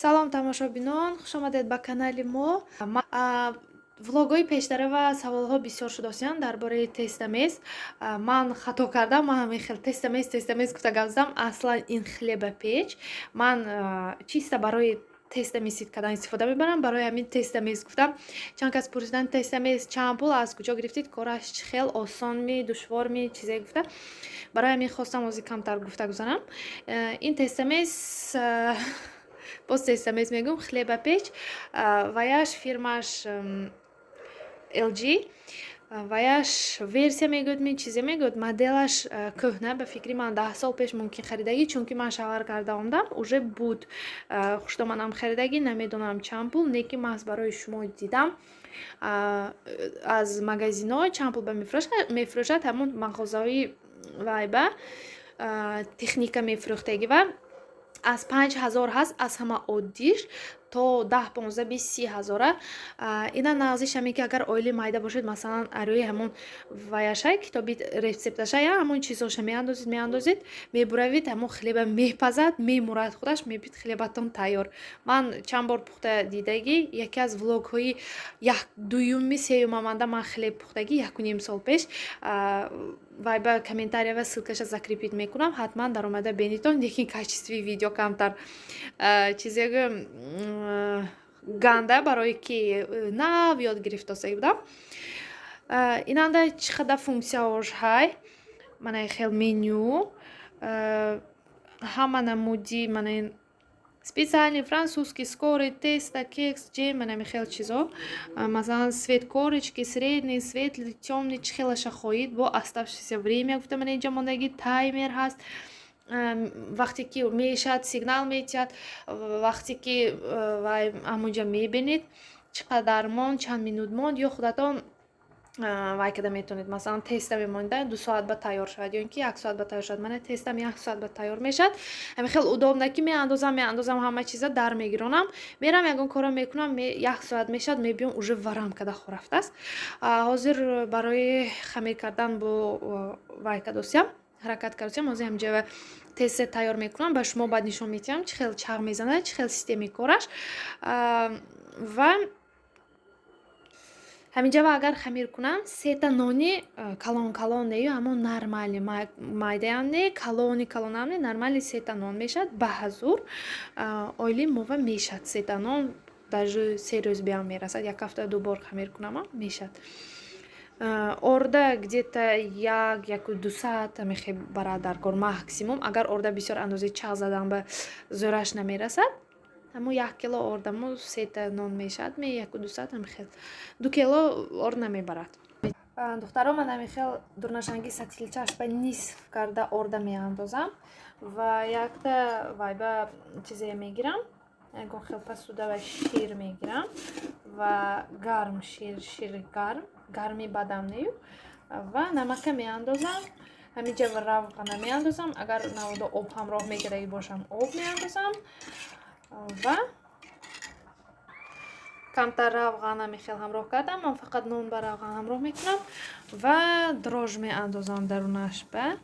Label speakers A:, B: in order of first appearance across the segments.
A: салом тамошобинон, хушомадед ба канали мо. Влогҳои пештара ва саволҳо бисёр шудосиянд дар бораи тестамез. Ман хато кардам, ман ҳамин тестамез гуфта гап задам. Аслан ин хлебопеч. Ман чиста барои тестамез кардан истифода мебарам. Барои ҳамин тестамез гуфтам. Чанд кас пурсидан тестамез чанд пул, аз куҷо гирифтид, кораш чӣ хел осонми, душворми, чизе гуфта. Барои ҳамин хостам ози камтар гуфта гузарам. Ин тестамез боз тестамез мегӯм, хлебопеч. Ваяш фирмаш LG, ваяш версия мегӯд, ми чизе мегӯд, моделаш кӯҳна, ба фикри ман 10 сол пеш мумкин харидагӣ, чунки ман шавар карда омдам, уже буд хуштоманам харидагӣ, намедонам чанд пул, неки маҳз барои шумо дидам. Аз магазинҳо чанд пул ба мефурӯшад, ҳамон мағозаҳои вайба техника мефурӯхтагӣ ва аз 5000 ҳаст, аз ҳама оддиш то 10, 15, 20, 30 ҳазора. Ина нағзиша ки агар оили майда бошед, масалан арӯи ҳамон ваяшай китоби рецепташай ҳамон чизоша меандозид, мебуравид, ҳамон хлеба мепазад, мемурад худаш, мебид хлебатон тайёр. Ман чанд бор пухта дидагӣ, яке аз влогҳои дуюми сеюмаманда ман хлеб пухтагӣ 1.5 сол пеш вайба комментария ва ссилкаша закрепит мекунам, ҳатман даромада бенитон, лекин качествии видео камтар чизего ганда барои ки нав ёд гирифтосаи будам. Инанда чӣ қадар функсияош ҳай, манаи хел меню ҳама намуди, манаи специальный французский, скорый, теста, кекс, джем, манами хел чизо. Масалан, свет корочки, средний, светлый, тёмный, чӣ хелаша хоҳед, бо оставшееся время, гуфта ман инҷа мондагӣ, таймер ҳаст. Вақте ки мешад, сигнал метиҳад, вақте ки вай амунҷа мебинед чӣ қадар монд, чанд минут монд, ё худатон вай када метавонед, масалан теста мемонда 2 соат ба тайёр шавад, ё ин ки 1 соат ба тайёр шавад. Мана тестам 1 соат ба тайёр мешавад. Ҳамин хел удобна ки меандозам ҳама чиза дар мегиронам, мерам ягон коро мекунам, 1 соат мешавад, мебиём уже варам када хорафтааст. Ҳозир барои хамир кардан бо вай кадосиям ҳаракат кардем, ҳозир ҳамҷа тесте тайёр мекунам, ба шумо баъд нишон медиҳам чӣ хел чағ мезанад, чӣ хел системаи кораш. Ва ҳаминҷа агар хамир кунам, 3 та нони калон нею, ҳамон нормали майдаям не, калонам не, нормали 3 та нон мешад ба ҳазур. Оили мова мешад 3 та нон, даже 3 рӯз биям мерасад, 1 ҳафта 2 бор хамир кунам мешад. Орда где-то 1-2 саат мехе барад дар кор максимум. Агар орда бисёр андози чағ задан ба зӯраш намерасад, ҳамон 1 кило ордаму 3 та нон мешад, 1-2 саат мехел 2 кило орд намебарад. Духтаро ман намехел дурнашанги сатилчаш ба нисф карда орда меандозам ва якта вайба чизе мегирам, ягон хел посуда ва шир мегирам ва гарм шир гарми бадам нею ва намака меандозам. Ҳаминҷа равғана меандозам, агар навода об ҳамроҳ мекардаги бошам об меандозам ва камтар равғана мехел ҳамроҳ кардам. Ман фақат нон ба равған ҳамроҳ мекунам ва дрож меандозам дарунаш ба.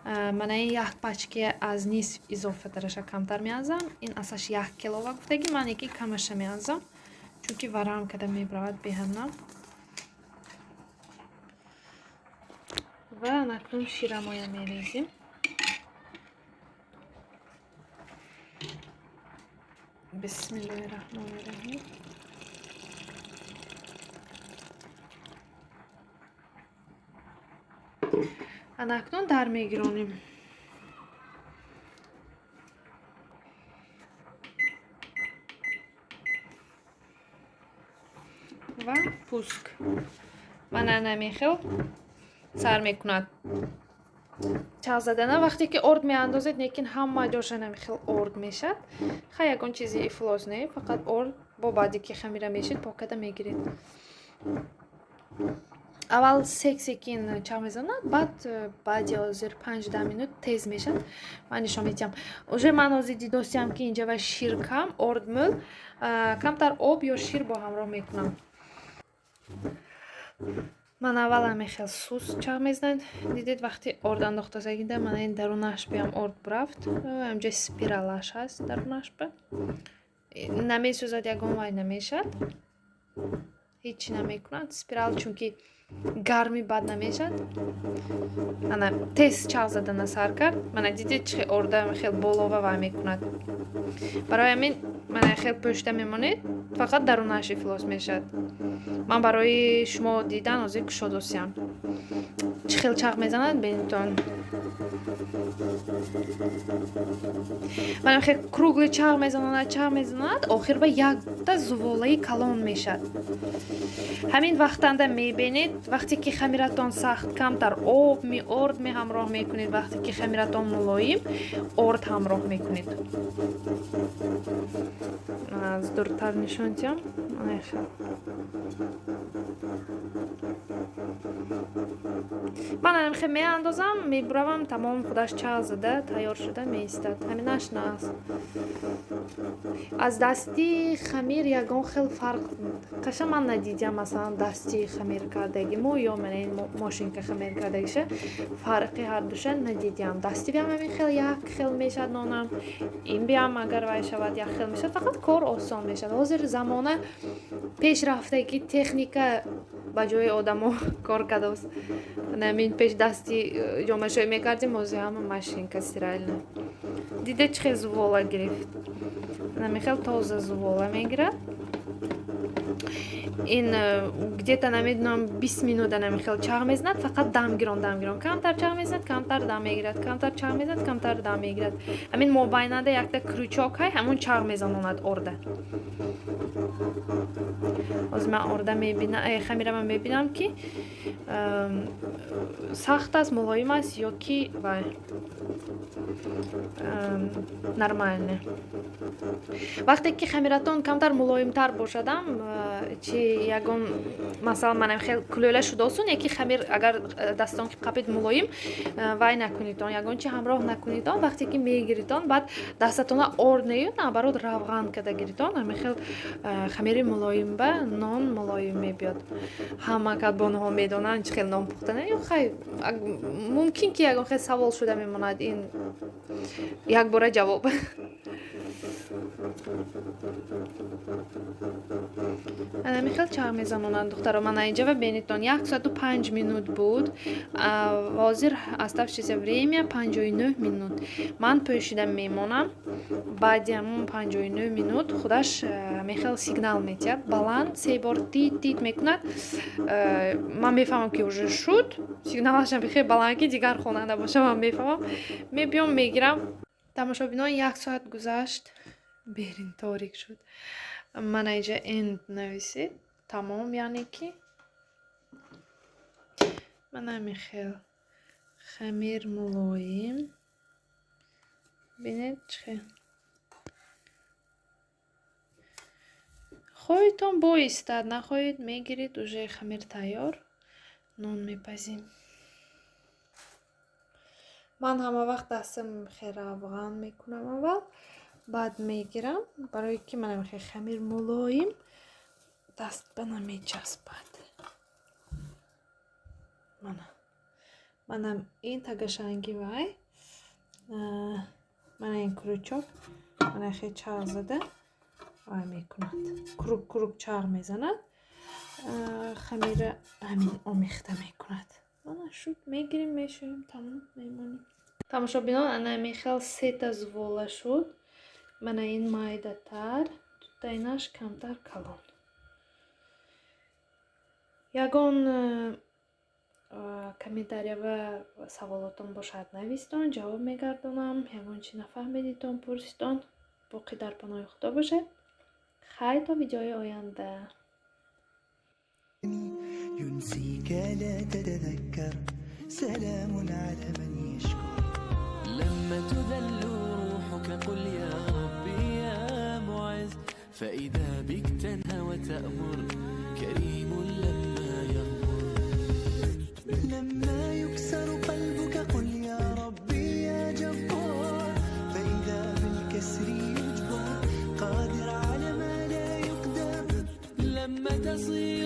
A: Мана ин 1 пачка аз нисф изофа дараша камтар меандозам. Ин асаш 1 килова гуфтагӣ, ман яки камаша меандозам, чунки варам када мебаравад беҳанам. Ва накун ширамоя мерезим. Бисмиллаҳирраҳмонирраҳим. анакнун дар мегиронем. ва пуск мана намехел сар мекунад чағ задана. Вақте ки орд меандозед, лекин ҳама ҷоша намехел орд мешад. Ха ягон чизи ифлос не, фақат орд бо баъди ки хамира мешид покада мегиред. аввал секин чағ мезанад, баъди ҳозир 5-10 минут тез мешад. Ман нишон медиҳам. Уже ман ҳозир дидостиям ки инҷа ва шир кам, орд мӯл, камтар об ё шир бо ҳамроҳ мекунам. Ман аввал ҳамехел сус чағ мезанад. Дидед вақти орд андохтасагида мана ин дарунаш биам орд бурафт. Ҳамҷа спиралаш ҳаст дарунаш ба. намесӯзад, ягон вай намешад, ҳеҷ намекунад. Спирал чунки гарми бад намешад. Ана тез чағ задана сар кард. Мана дидед чӣ орда хел болова вай мекунад. Барои ҳамин мана хел пӯшида мемонед, фақат дарунаш ифлос мешад. Ман барои шумо дидан ҳозир кушодосиям. Чӣ хел чағ мезанад бинитон. Мана хел кругли чағ мезанад, охир ба якта зуволаи калон мешад. ҳамин вақтанда мебинед, вақте ки хамиратон сахт камтар об орд ҳамроҳ мекунед, вақте ки хамиратон мулоим орд ҳамроҳ мекунед. аз дуртар нишон диҳам. ман намихе меандозам, мебуравам, тамом худаш чағ зада тайёр шуда меистад. ҳаминаш наст. аз дасти хамир ягон хел фарқ қаша ман надидям, масалан дасти хамир кардагимо ё манин мошинка хамир кардагиша фарқи ҳардуша надидям. Дасти биам ҳамин хел як хел мешад нонам, ин биам агар вай шавад як хел мешад, фақат кор осон мешад. ҳозир замона пеш рафтаги техника ба ҷои одамо кор кардааст. намин пеш дасти ҷомашоӣ мекардим, ҳозир ҳама машинка стиральна. дидед чӣ хел зувола гирифт. намин хел тоза зувола мегирад. ин где-то намедунам 20 минута намихел чағ мезанад, фақат дамгирон камтар чағ мезанад, камтар дам мегирад, камтар чағ мезанад, камтар дам мегирад. ҳамин мобайнада якта крючок ҳай, ҳамон чағ мезанонад орда. ҳозир ман орда мебинам, хамирама мебинам ки сахт аст, мулоим аст ё ки вай нормальне. вақте ки хамиратон камтар мулоимтар бошадам, чи ягон масалан манам хел кулёла шудаасон, яки хамир агар дастон ки қабид мулоим вай накунидон, ягон чи ҳамроҳ накунидон, вақте ки мегиридон баъд дастатона орд наёд, наоборот равған када гиридон, ҳамин хел хамири мулоим ба нон мулоим мебиёд. ҳама кадбонҳо медонанд чӣ хел нон пухтана. ё хай мумкин ки ягон хел савол шуда мемонад, ин якбора ҷавоб. ҳамин хел чағ мезанонанд духтаро. ман инҷава бенитон 1 соату 5 минут буд. ҳозир оставшеся время 59 минут. ман пӯшида мемонам. баъди ҳамон 59 минут худаш мехел сигнал метиҳад, баланд 3 бор тит мекунад. ман мефаҳмам ки уже шуд. сигналашам бихел баланд ки дигар хонанда боша, ман мефаҳмам. мебиём мегирам. тамошобинон 1 соат гузашт. берин торик шуд. ман айҷа энд нависид. тамом, яъне ки ман намихел хамир мулоим. бинед чӣ хоҳедтон боистад, нахоҳед мегирид, уже хамир тайёр. нон мепазем. ман ҳама вақт дастам хел равған мекунам аввал, баъд мегирам, барои ки манам хел хамир мулоим даст ба намечаспад. манам ин тагашанги вай, мана ин крючок, мана хел чағ зада вай мекунад. круг чағ мезанад, хамира ҳамин омехта мекунад. мана шуд, мегирим, мешӯем, тамом мемоним. тамошобинон ана мехел 3 зувола шуд. мана ин майдатар, тутайнаш камтар калон. ягон комментария ва саволотон бошад навистон, ҷавоб мегардонам. ягон чи нафаҳмедитон пурситон. боқӣ дар паноҳи худо бошед. خير تا ویدیوهای آینده.
B: ينسيك لا تتذكر سلام على من يشكر لما تذل روحك قل يا ربي يا معز فإذا بك تنهى وتأمر كريم لما يغفر لما يكسر قلبك قل يا ربي يا جبار فإذا بالكسر يجبر قادر على ما لا يقدر لما تصير